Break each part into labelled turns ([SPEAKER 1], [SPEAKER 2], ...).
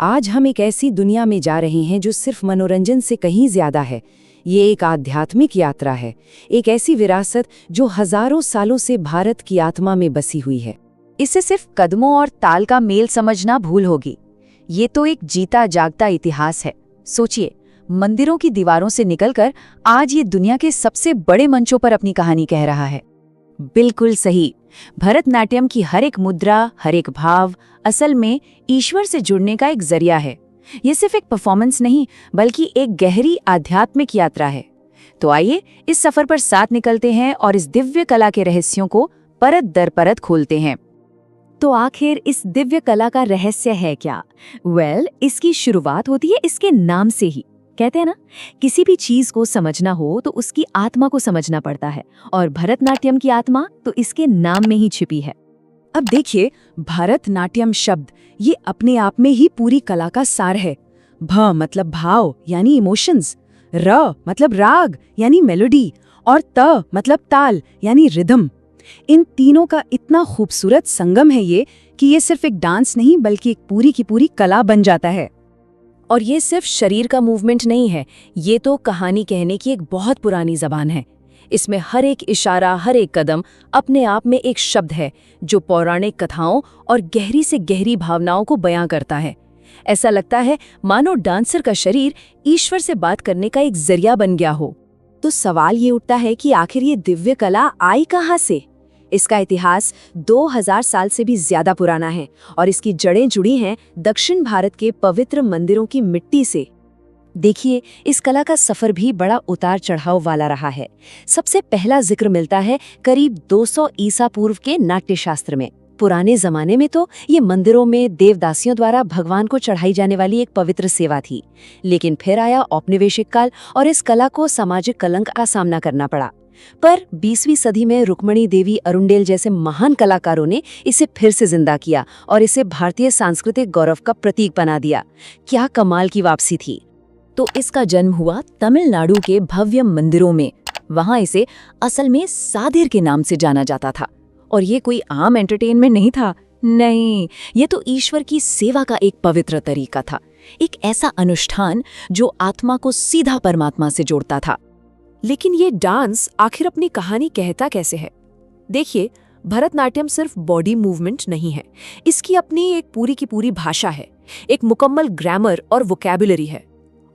[SPEAKER 1] आज हम एक ऐसी दुनिया में जा रहे हैं जो सिर्फ मनोरंजन से कहीं ज्यादा है। ये एक आध्यात्मिक यात्रा है, एक ऐसी विरासत जो हजारों सालों से भारत की आत्मा में बसी हुई है।
[SPEAKER 2] इसे सिर्फ कदमों और ताल का मेल समझना भूल होगी। ये तो एक जीता जागता इतिहास है। सोचिए, मंदिरों की दीवारों से निकलकर आज ये दुनिया के सबसे बड़े मंचों पर अपनी कहानी कह रहा है। बिल्कुल सही। भरतनाट्यम की हर एक मुद्रा, हर एक भाव असल में ईश्वर से जुड़ने का एक जरिया है। ये सिर्फ एक परफॉर्मेंस नहीं, बल्कि एक गहरी आध्यात्मिक यात्रा है। तो आइए इस सफर पर साथ निकलते हैं और इस दिव्य कला के रहस्यों को परत दर परत खोलते हैं। तो आखिर इस दिव्य कला का रहस्य है क्या? इसकी शुरुआत होती है इसके नाम से ही। कहते हैं ना, किसी भी चीज को समझना हो तो उसकी आत्मा को समझना पड़ता है, और भरतनाट्यम की आत्मा तो इसके नाम में ही छिपी है।
[SPEAKER 1] अब देखिए, भरतनाट्यम शब्द ये अपने आप में ही पूरी कला का सार है। भ मतलब भाव यानी इमोशंस, र मतलब राग यानी मेलोडी, और त मतलब ताल यानी रिदम। इन तीनों का इतना खूबसूरत संगम है ये कि ये सिर्फ एक डांस नहीं बल्कि एक पूरी की पूरी कला बन जाता है। और ये सिर्फ शरीर का मूवमेंट नहीं है, ये तो कहानी कहने की एक बहुत पुरानी जबान है। इसमें हर एक इशारा, हर एक कदम अपने आप में एक शब्द है जो पौराणिक कथाओं और गहरी से गहरी भावनाओं को बयां करता है। ऐसा लगता है मानो डांसर का शरीर ईश्वर से बात करने का एक जरिया बन गया हो। तो सवाल ये उठता है कि आखिर ये दिव्य कला आई कहाँ से? इसका इतिहास 2000 साल से भी ज्यादा पुराना है और इसकी जड़ें जुड़ी हैं दक्षिण भारत के पवित्र मंदिरों की मिट्टी से। देखिए, इस कला का सफर भी बड़ा उतार चढ़ाव वाला रहा है। सबसे पहला जिक्र मिलता है करीब 200 ईसा पूर्व के नाट्यशास्त्र में। पुराने जमाने में तो ये मंदिरों में देवदासियों द्वारा भगवान को चढ़ाई जाने वाली एक पवित्र सेवा थी। लेकिन फिर आया औपनिवेशिक काल और इस कला को सामाजिक कलंक का सामना करना पड़ा। पर 20वीं सदी में रुक्मणी देवी अरुंडेल जैसे महान कलाकारों ने इसे फिर से जिंदा किया और इसे भारतीय सांस्कृतिक गौरव का प्रतीक बना दिया। क्या कमाल की वापसी थी। तो इसका जन्म हुआ तमिलनाडु के भव्य मंदिरों में। वहां इसे असल में साधिर के नाम से जाना जाता था। और ये कोई आम एंटरटेनमेंट नहीं था, नहीं, ये तो ईश्वर की सेवा का एक पवित्र तरीका था, एक ऐसा अनुष्ठान जो आत्मा को सीधा परमात्मा से जोड़ता था।
[SPEAKER 3] लेकिन ये डांस आखिर अपनी कहानी कहता कैसे है? देखिए, भरतनाट्यम सिर्फ बॉडी मूवमेंट नहीं है, इसकी अपनी एक पूरी की पूरी भाषा है, एक मुकम्मल ग्रामर और वोकैबुलरी है।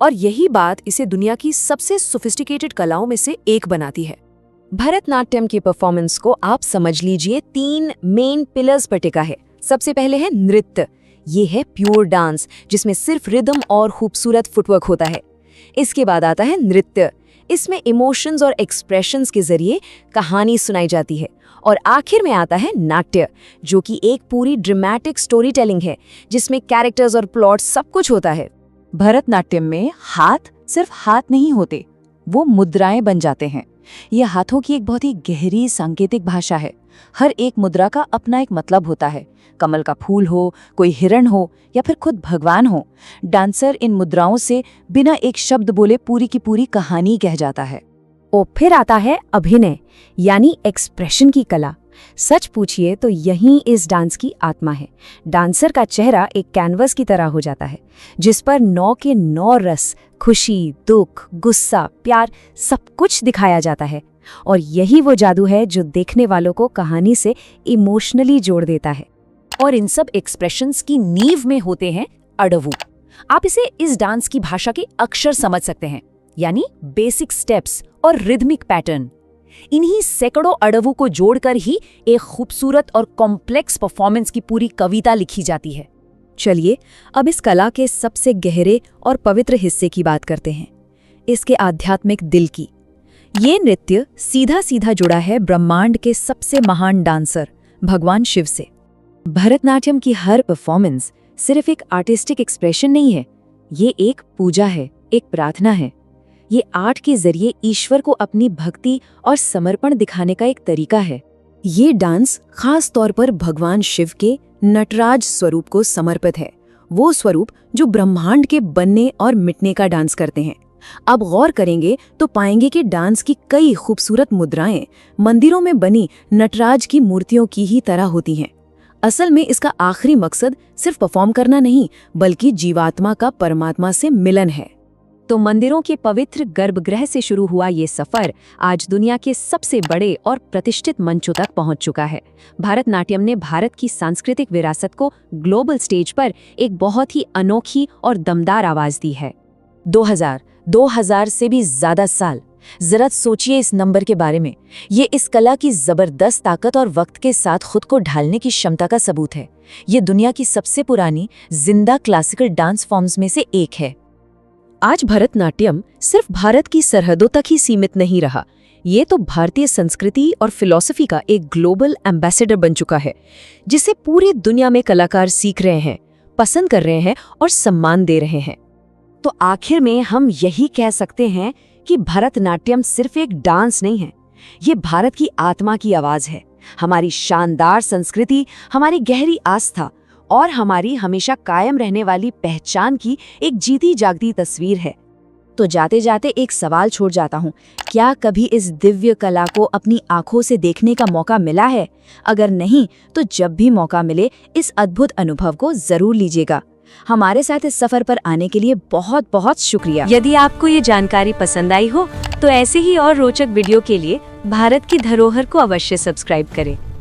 [SPEAKER 3] और यही बात इसे दुनिया की सबसे सोफिस्टिकेटेड कलाओं में से एक बनाती है।
[SPEAKER 1] भरतनाट्यम की परफॉर्मेंस को आप समझ लीजिए 3 मेन पिलर्स पर टिका है। सबसे पहले है नृत्य। ये है प्योर डांस जिसमें सिर्फ रिदम और खूबसूरत फुटवर्क होता है। इसके बाद आता है नृत्य। इसमें इमोशंस और एक्सप्रेशंस के जरिए कहानी सुनाई जाती है। और आखिर में आता है नाट्य, जो कि एक पूरी ड्रामेटिक स्टोरी टेलिंग है जिसमें कैरेक्टर्स और प्लॉट सब कुछ होता है।
[SPEAKER 2] भरतनाट्यम में हाथ सिर्फ हाथ नहीं होते, वो मुद्राएं बन जाते हैं। यह हाथों की एक बहुत ही गहरी सांकेतिक भाषा है। हर एक मुद्रा का अपना एक मतलब होता है। कमल का फूल हो, कोई हिरण हो या फिर खुद भगवान हो, डांसर इन मुद्राओं से बिना एक शब्द बोले पूरी की पूरी कहानी कह जाता है।
[SPEAKER 1] और फिर आता है अभिनय यानी एक्सप्रेशन की कला। सच पूछिए तो यही इस डांस की आत्मा है। डांसर का चेहरा एक कैनवस की तरह हो जाता है जिस पर 9 के 9 रस, खुशी, दुख, गुस्सा, प्यार सब कुछ दिखाया जाता है। और यही वो जादू है जो देखने वालों को कहानी से इमोशनली जोड़ देता है।
[SPEAKER 3] और इन सब एक्सप्रेशंस की नींव में होते हैं अडवू। आप इसे इस डांस की भाषा के अक्षर समझ सकते हैं, यानी बेसिक स्टेप्स और रिदमिक पैटर्न। इन्हीं सैकड़ों अडवू को जोड़कर ही एक खूबसूरत और कॉम्प्लेक्स परफॉर्मेंस की पूरी कविता लिखी जाती है।
[SPEAKER 1] चलिए अब इस कला के सबसे गहरे और पवित्र हिस्से की बात करते हैं, इसके आध्यात्मिक दिल की। ये नृत्य सीधा सीधा जुड़ा है ब्रह्मांड के सबसे महान डांसर भगवान शिव से। भरतनाट्यम की हर परफॉर्मेंस सिर्फ एक आर्टिस्टिक एक्सप्रेशन नहीं है, ये एक पूजा है, एक प्रार्थना है। ये आर्ट के जरिए ईश्वर को अपनी भक्ति और समर्पण दिखाने का एक तरीका है। ये डांस खास तौर पर भगवान शिव के नटराज स्वरूप को समर्पित है, वो स्वरूप जो ब्रह्मांड के बनने और मिटने का डांस करते हैं। अब गौर करेंगे तो पाएंगे कि डांस की कई खूबसूरत मुद्राएं मंदिरों में बनी नटराज की मूर्तियों की ही तरह होती हैं। असल में इसका आखिरी मकसद सिर्फ परफॉर्म करना नहीं, बल्कि जीवात्मा का परमात्मा से मिलन है।
[SPEAKER 2] तो मंदिरों के पवित्र गर्भगृह से शुरू हुआ ये सफर आज दुनिया के सबसे बड़े और प्रतिष्ठित मंचों तक पहुंच चुका है। भरतनाट्यम ने भारत की सांस्कृतिक विरासत को ग्लोबल स्टेज पर एक बहुत ही अनोखी और दमदार आवाज दी है। 2000 से भी ज्यादा साल, जरा सोचिए इस नंबर के बारे में। ये इस कला की जबरदस्त ताकत और वक्त के साथ खुद को ढालने की क्षमता का सबूत है। ये दुनिया की सबसे पुरानी जिंदा क्लासिकल डांस फॉर्म्स में से एक है।
[SPEAKER 1] आज भरतनाट्यम सिर्फ भारत की सरहदों तक ही सीमित नहीं रहा, ये तो भारतीय संस्कृति और फिलॉसफी का एक ग्लोबल एम्बेसडर बन चुका है, जिसे पूरी दुनिया में कलाकार सीख रहे हैं, पसंद कर रहे हैं और सम्मान दे रहे हैं।
[SPEAKER 2] तो आखिर में हम यही कह सकते हैं कि भरतनाट्यम सिर्फ एक डांस नहीं है, ये भारत की आत्मा की आवाज है, हमारी शानदार संस्कृति, हमारी गहरी आस्था और हमारी हमेशा कायम रहने वाली पहचान की एक जीती जागती तस्वीर है। तो जाते जाते एक सवाल छोड़ जाता हूँ, क्या कभी इस दिव्य कला को अपनी आंखों से देखने का मौका मिला है? अगर नहीं, तो जब भी मौका मिले इस अद्भुत अनुभव को जरूर लीजिएगा। हमारे साथ इस सफर पर आने के लिए बहुत बहुत शुक्रिया।
[SPEAKER 1] यदि आपको ये जानकारी पसंद आई हो तो ऐसे ही और रोचक वीडियो के लिए भारत की धरोहर को अवश्य सब्सक्राइब करें।